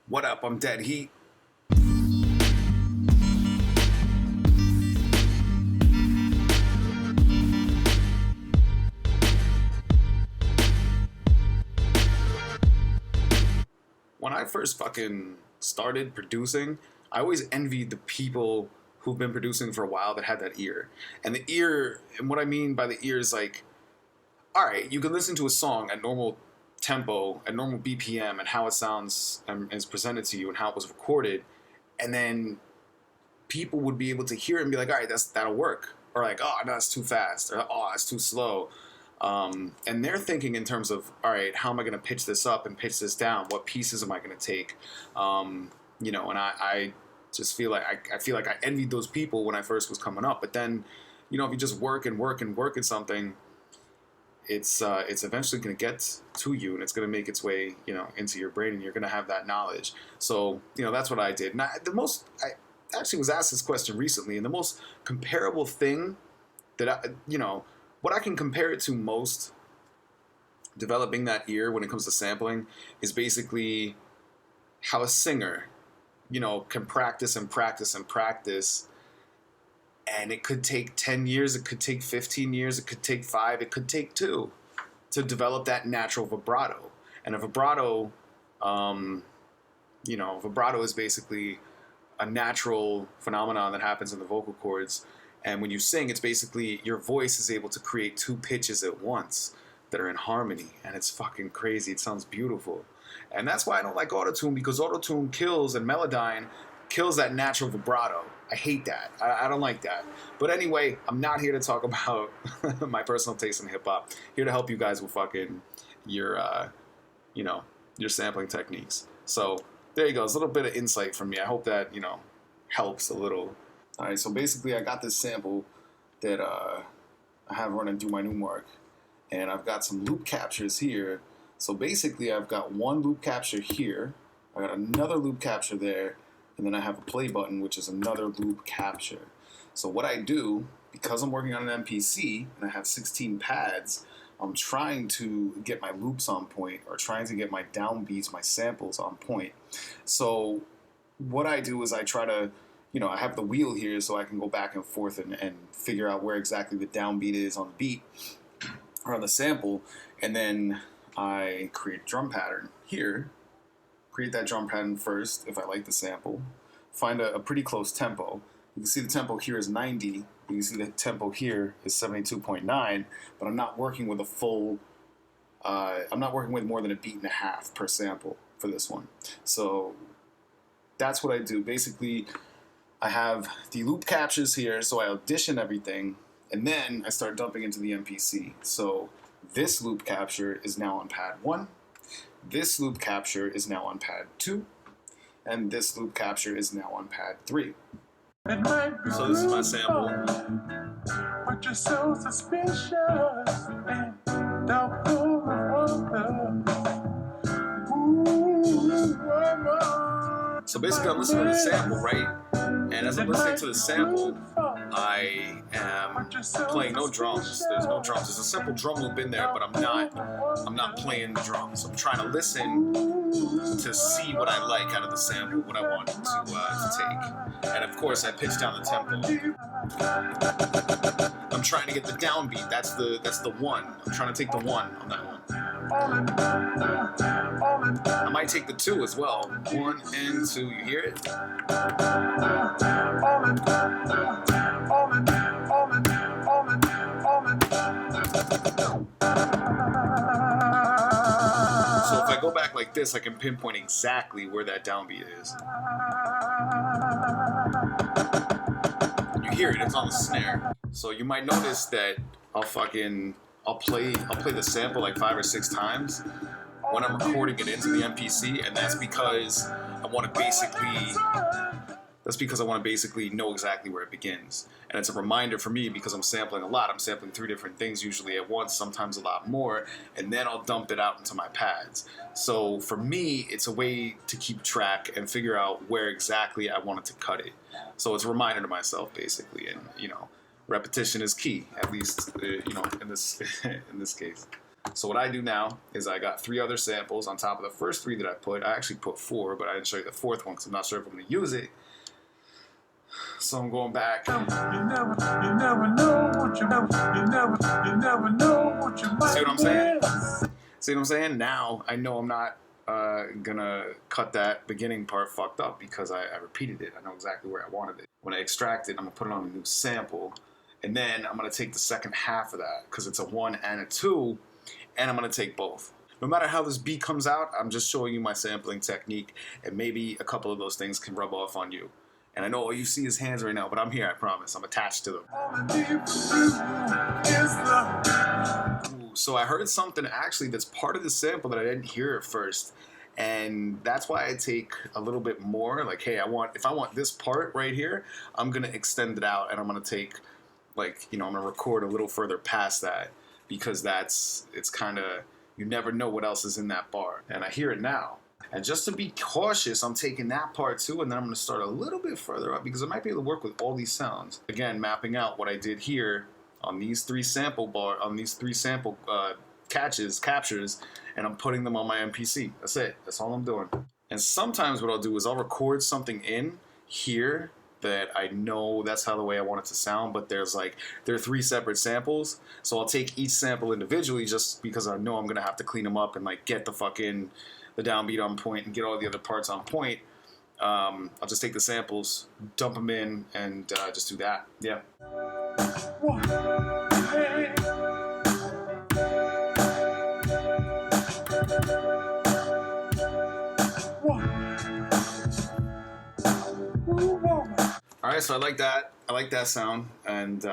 What up? I'm Dead Heat. When I first fucking started producing, I always envied the people who've been producing for a while that had that ear. And the ear, and what I mean by the ear is like, all right, you can listen to a song at normal tempo, at normal BPM, and how it sounds and is presented to you and how it was recorded, and then people would be able to hear it and be like, all right, that'll work, or like, oh no, it's too fast, or oh, it's too slow, and they're thinking in terms of, all right, how am I going to pitch this up and pitch this down? What pieces am I going to take? And I just feel like I envied those people when I first was coming up, but then, if you just work at something, it's eventually going to get to you, and it's going to make its way, into your brain, and you're going to have that knowledge. So, that's what I did. And I actually was asked this question recently, and the most comparable thing that what I can compare it to most, developing that ear when it comes to sampling, is basically how a singer, can practice and practice and practice. And it could take 10 years, it could take 15 years, it could take 5, it could take 2 to develop that natural vibrato. And a vibrato, vibrato is basically a natural phenomenon that happens in the vocal cords. And when you sing, it's basically your voice is able to create 2 pitches at once that are in harmony. And it's fucking crazy. It sounds beautiful. And that's why I don't like autotune, because autotune kills, and Melodyne kills that natural vibrato. I hate that. I don't like that. But anyway, I'm not here to talk about my personal taste in hip-hop. Here to help you guys with fucking your sampling techniques. So there you go. It's a little bit of insight from me. I hope that, helps a little. All right, so basically I got this sample that I have running through my Numark. And I've got some loop captures here. So basically I've got one loop capture here. I got another loop capture there. And then I have a play button, which is another loop capture. So what I do, because I'm working on an MPC and I have 16 pads, I'm trying to get my loops on point, or trying to get my downbeats, my samples on point. So what I do is I try to, I have the wheel here so I can go back and forth and figure out where exactly the downbeat is on the beat or on the sample. And then I create a drum pattern here. Create that drum pattern first if I like the sample. Find a pretty close tempo. You can see the tempo here is 90. You can see the tempo here is 72.9, but I'm not working with a full, I'm not working with more than a beat and a half per sample for this one. So that's what I do. Basically, I have the loop captures here, so I audition everything, and then I start dumping into the MPC. So this loop capture is now on pad 1. This loop capture is now on pad 2, and this loop capture is now on pad 3. So this is my sample. But you're so suspicious and doubtful of love. So basically I'm listening to the sample, right? And as I'm listening to the sample, I am playing no drums. There's no drums. There's a simple drum loop in there, but I'm not playing the drums. I'm trying to listen to see what I like out of the sample, what I want to take. And of course, I pitch down the tempo. I'm trying to get the downbeat. That's the 1. I'm trying to take the 1 on that one. I might take the 2 as well. 1 and 2. You hear it? So if I go back like this, I can pinpoint exactly where that downbeat is. You hear it, it's on the snare. So you might notice that I'll play the sample like 5 or 6 times when I'm recording it into the MPC, and that's because I want to basically know exactly where it begins. And it's a reminder for me, because I'm sampling a lot. I'm sampling 3 different things usually at once, sometimes a lot more, and then I'll dump it out into my pads. So for me, it's a way to keep track and figure out where exactly I wanted to cut it. So it's a reminder to myself, basically, and repetition is key, at least in this in this case. So what I do now is I got 3 other samples on top of the first 3 that I put. I actually put 4, but I didn't show you the 4th one because I'm not sure if I'm going to use it. So I'm going back. You never know what you never know what you might. See what I'm saying? See what I'm saying? Now I know I'm not gonna cut that beginning part fucked up because I repeated it. I know exactly where I wanted it. When I extract it, I'm gonna put it on a new sample, and then I'm gonna take the second half of that because it's a 1 and a 2, and I'm gonna take both. No matter how this beat comes out, I'm just showing you my sampling technique, and maybe a couple of those things can rub off on you. And I know all you see is hands right now, but I'm here, I promise. I'm attached to them. Ooh, so I heard something actually that's part of the sample that I didn't hear at first. And that's why I take a little bit more. Like, hey, if I want this part right here, I'm going to extend it out. And I'm going to take, like, I'm going to record a little further past that. Because it's kind of, you never know what else is in that bar. And I hear it now. And just to be cautious, I'm taking that part too, and then I'm going to start a little bit further up because I might be able to work with all these sounds. Again, mapping out what I did here on these 3 sample captures, and I'm putting them on my MPC. That's it. That's all I'm doing. And sometimes what I'll do is I'll record something in here that I know that's how the way I want it to sound, but there are 3 separate samples, so I'll take each sample individually just because I know I'm going to have to clean them up and like get the downbeat on point and get all the other parts on point. I'll just take the samples, dump them in, and just do that. Yeah. All right, so I like that. I like that sound, and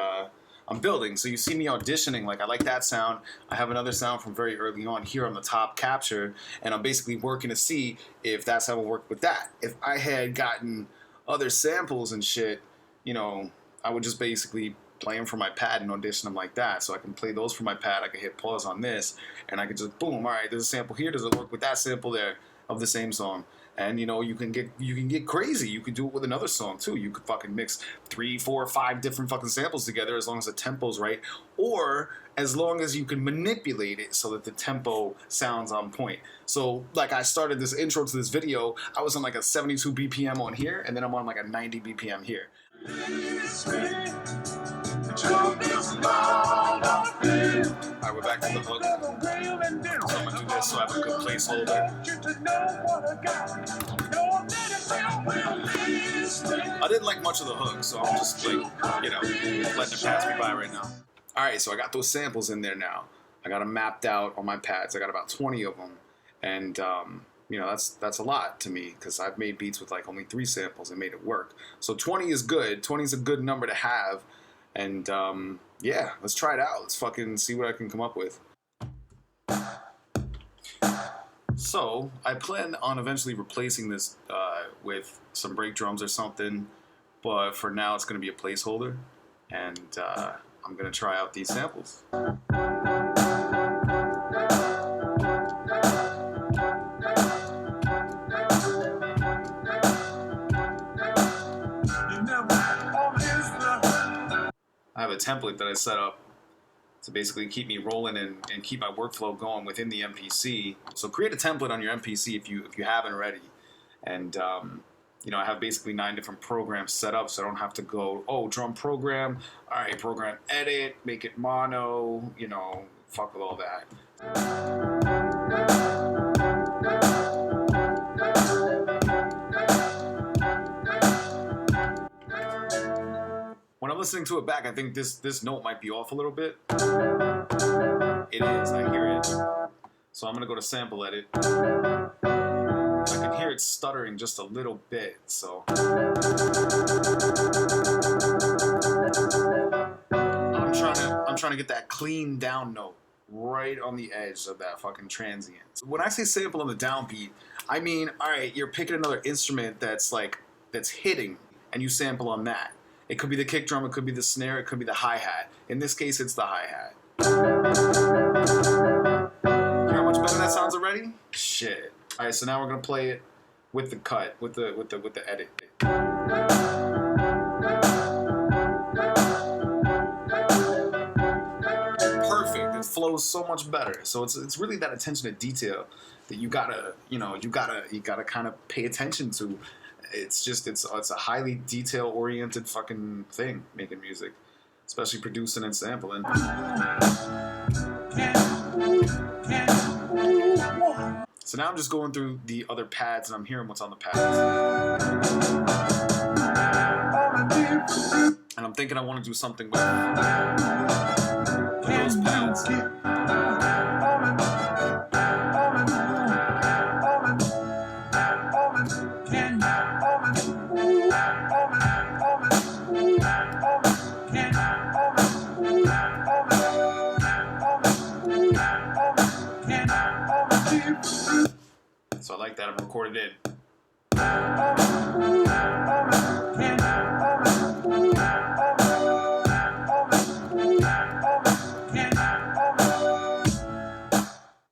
I'm building. So you see me auditioning, like I like that sound. I have another sound from very early on here on the top capture, and I'm basically working to see if that's how it worked with that. If I had gotten other samples and shit, I would just basically play them for my pad and audition them like that. So I can play those for my pad. I can hit pause on this, and I can just boom. All right, there's a sample here. Does it work with that sample there of the same song? And you can get crazy. You could do it with another song too. You could fucking mix 3, 4, 5 different fucking samples together as long as the tempo's right, or as long as you can manipulate it so that the tempo sounds on point. So like I started this intro to this video, I was on like a 72 BPM on here, and then I'm on like a 90 BPM here. Alright, we're back to the hook. So I'm gonna do this so I have a good placeholder. I didn't like much of the hook, so I'm just like, letting it pass me by right now. Alright, so I got those samples in there now. I got them mapped out on my pads. I got about 20 of them. And, that's a lot to me because I've made beats with like only 3 samples and made it work. So 20 is good. 20 is a good number to have. And, yeah, let's try it out. Let's fucking see what I can come up with. So, I plan on eventually replacing this with some break drums or something, but for now it's going to be a placeholder, and I'm going to try out these samples. I have a template that I set up to basically keep me rolling and keep my workflow going within the MPC. So create a template on your MPC if you haven't already. And I have basically 9 different programs set up, so I don't have to go, drum program, all right, program edit, make it mono, fuck with all that. When I'm listening to it back, I think this note might be off a little bit. It is, I hear it. So I'm gonna go to sample edit. I can hear it stuttering just a little bit, so. I'm trying to get that clean down note right on the edge of that fucking transient. When I say sample on the downbeat, I mean, all right, you're picking another instrument that's hitting, and you sample on that. It could be the kick drum, it could be the snare, it could be the hi-hat. In this case, it's the hi-hat. Hear how much better that sounds already? Shit. All right, so now we're gonna play it with the cut, with the edit. Perfect. It flows so much better. So it's really that attention to detail that you gotta kind of pay attention to. It's a highly detail oriented fucking thing, making music, especially producing and sampling. So now I'm just going through the other pads and I'm hearing what's on the pads. And I'm thinking I want to do something with those pads. So I like that. I'm recorded in.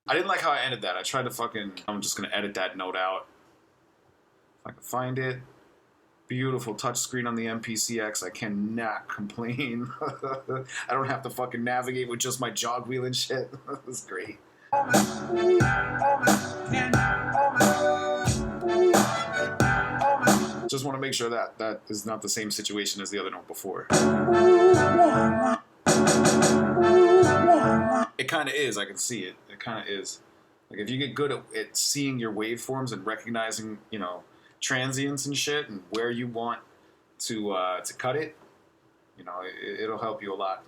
I didn't like how I ended that. I tried to I'm just going to edit that note out. If I can find it. Beautiful touchscreen on the MPCX. I cannot complain. I don't have to fucking navigate with just my jog wheel and shit. That's great. Just want to make sure that that is not the same situation as the other note before. It kind of is. I can see it. It kind of is. Like if you get good at seeing your waveforms and recognizing, you know, transients and shit and where you want to cut it, you know, it'll help you a lot.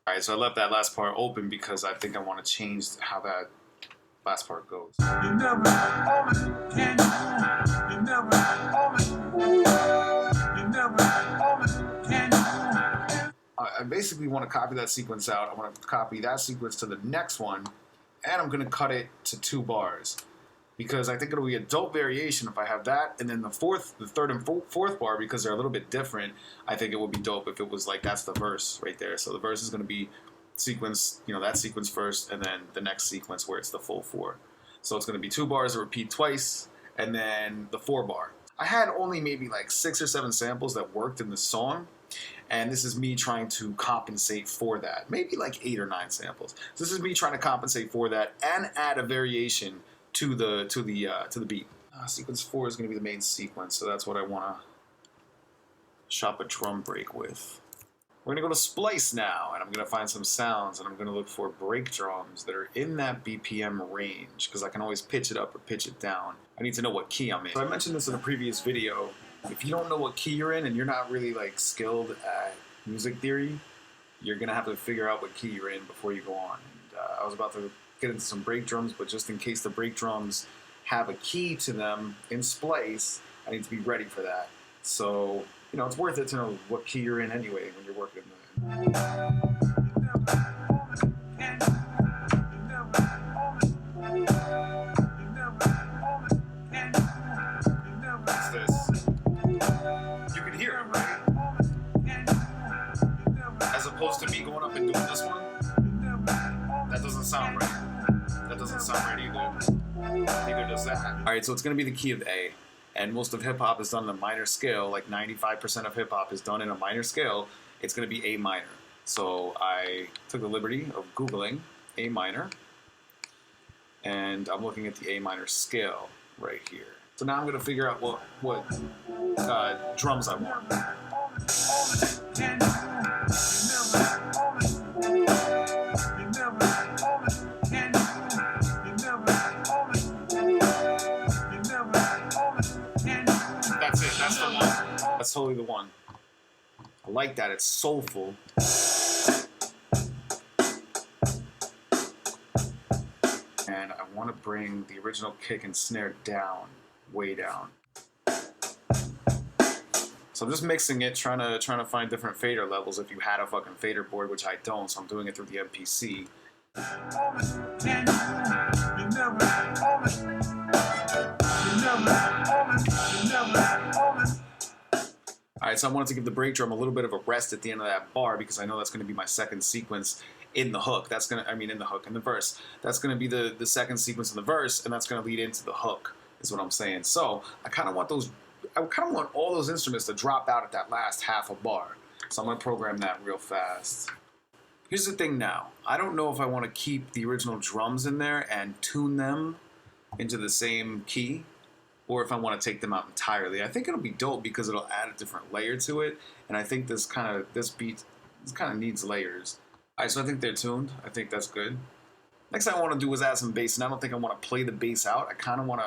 Alright, so I left that last part open because I think I want to change how that last part goes. I basically want to copy that sequence out. I want to copy that sequence to the next one, and I'm going to cut it to 2 bars. Because I think it'll be a dope variation if I have that, and then the third and fourth bar, because they're a little bit different, I think it would be dope if it was like, that's the verse right there. So the verse is going to be sequence, you know, that sequence first, and then the next sequence where it's the full 4. So it's going to be 2 bars that repeat twice, and then the 4 bar. I had only maybe like 6 or 7 samples that worked in the song, and this is me trying to compensate for that. Maybe like 8 or 9 samples. So this is me trying to compensate for that and add a variation to the beat. Sequence 4 is going to be the main sequence, so that's what I want to shop a drum break with. We're going to go to splice now, and I'm going to find some sounds, and I'm going to look for break drums that are in that BPM range, because I can always pitch it up or pitch it down. I need to know what key I'm in. So I mentioned this in a previous video. If you don't know what key you're in, and you're not really like skilled at music theory, you're going to have to figure out what key you're in before you go on. And I was about to get into some break drums, but just in case the break drums have a key to them in splice, I need to be ready for that. So, you know, it's worth it to know what key you're in anyway when you're working with What's this? You can hear it, right? As opposed to me going up and doing this one, that doesn't sound right. That doesn't sound right either. Neither does that. Alright, so it's going to be the key of A. And most of hip-hop is done in a minor scale. Like 95% of hip-hop is done in a minor scale. It's going to be A minor. So I took the liberty of Googling A minor. And I'm looking at the A minor scale right here. So now I'm going to figure out what drums I want. That's it. That's the one. That's totally the one. I like that. It's soulful. And I want to bring the original kick and snare down, way down. So I'm just mixing it, trying to find different fader levels if you had a fucking fader board, which I don't, so I'm doing it through the MPC. Alright, so I wanted to give the break drum a little bit of a rest at the end of that bar because I know that's going to be my second sequence in the hook. That's gonna, I mean, in the hook, in the verse. That's gonna be the second sequence in the verse, and that's gonna lead into the hook, is what I'm saying. So I kind of want all those instruments to drop out at that last half a bar. So I'm gonna program that real fast. Here's the thing now. I don't know if I want to keep the original drums in there and tune them into the same key, or if I want to take them out entirely. I think it'll be dope because it'll add a different layer to it, and I think this beat kind of needs layers. All right, so I think they're tuned. I think that's good. Next thing I want to do is add some bass, and I don't think I want to play the bass out. I kind of want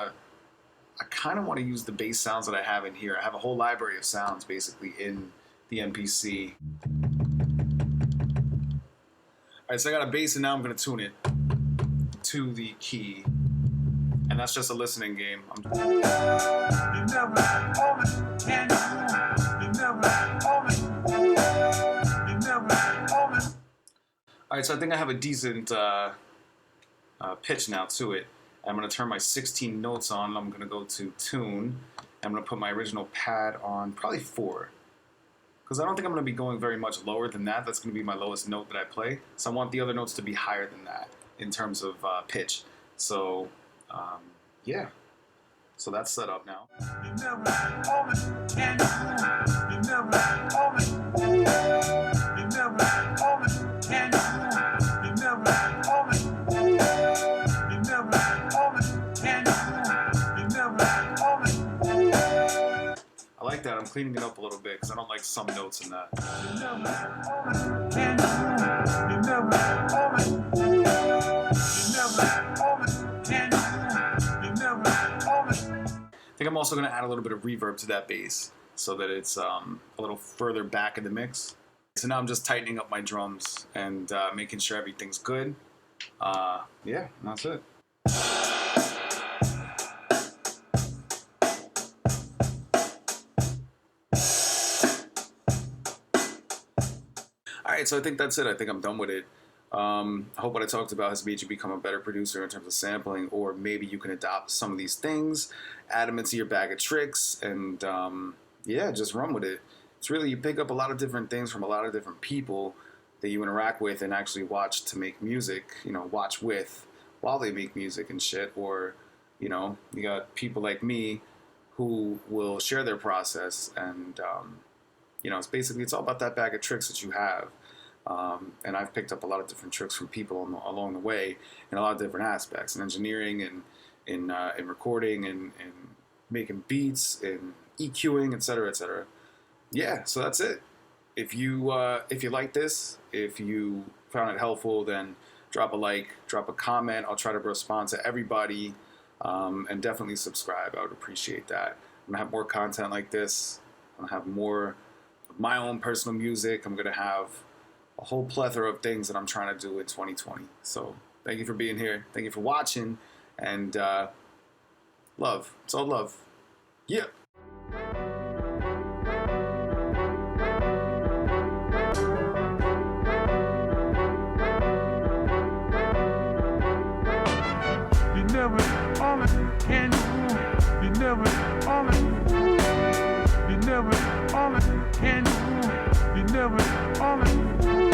to use the bass sounds that I have in here. I have a whole library of sounds basically in the MPC. All right, so I got a bass, and now I'm going to tune it to the key. And that's just a listening game. Alright, so I think I have a decent pitch now to it. I'm going to turn my 16 notes on. I'm going to go to tune. I'm going to put my original pad on probably 4. Because I don't think I'm going to be going very much lower than that. That's going to be my lowest note that I play. So I want the other notes to be higher than that in terms of pitch. So... yeah, so that's set up now. I like that. I'm cleaning it up a little bit because I don't like some notes in that. I think I'm also going to add a little bit of reverb to that bass so that it's a little further back in the mix. So now I'm just tightening up my drums and making sure everything's good. Yeah, that's it. Alright, so I think that's it. I think I'm done with it. I hope what I talked about has made you become a better producer in terms of sampling, or maybe you can adopt some of these things, add them into your bag of tricks, and yeah, just run with it. It's really, you pick up a lot of different things from a lot of different people that you interact with and actually watch to make music, you know, watch with while they make music and shit. Or, you know, you got people like me who will share their process, and you know, it's all about that bag of tricks that you have. And I've picked up a lot of different tricks from people along the way in a lot of different aspects, in engineering and in recording and making beats and EQing, etc., etc. Yeah, so that's it. If you like this, if you found it helpful, then drop a like, drop a comment. I'll try to respond to everybody, and definitely subscribe. I would appreciate that. I'm gonna have more content like this. I'm gonna have more of my own personal music. I'm gonna have a whole plethora of things that I'm trying to do in 2020. So thank you for being here. Thank you for watching. And love. It's all love. Yeah. You never on it, can you? You never on it. You never on it, can you? You never on it.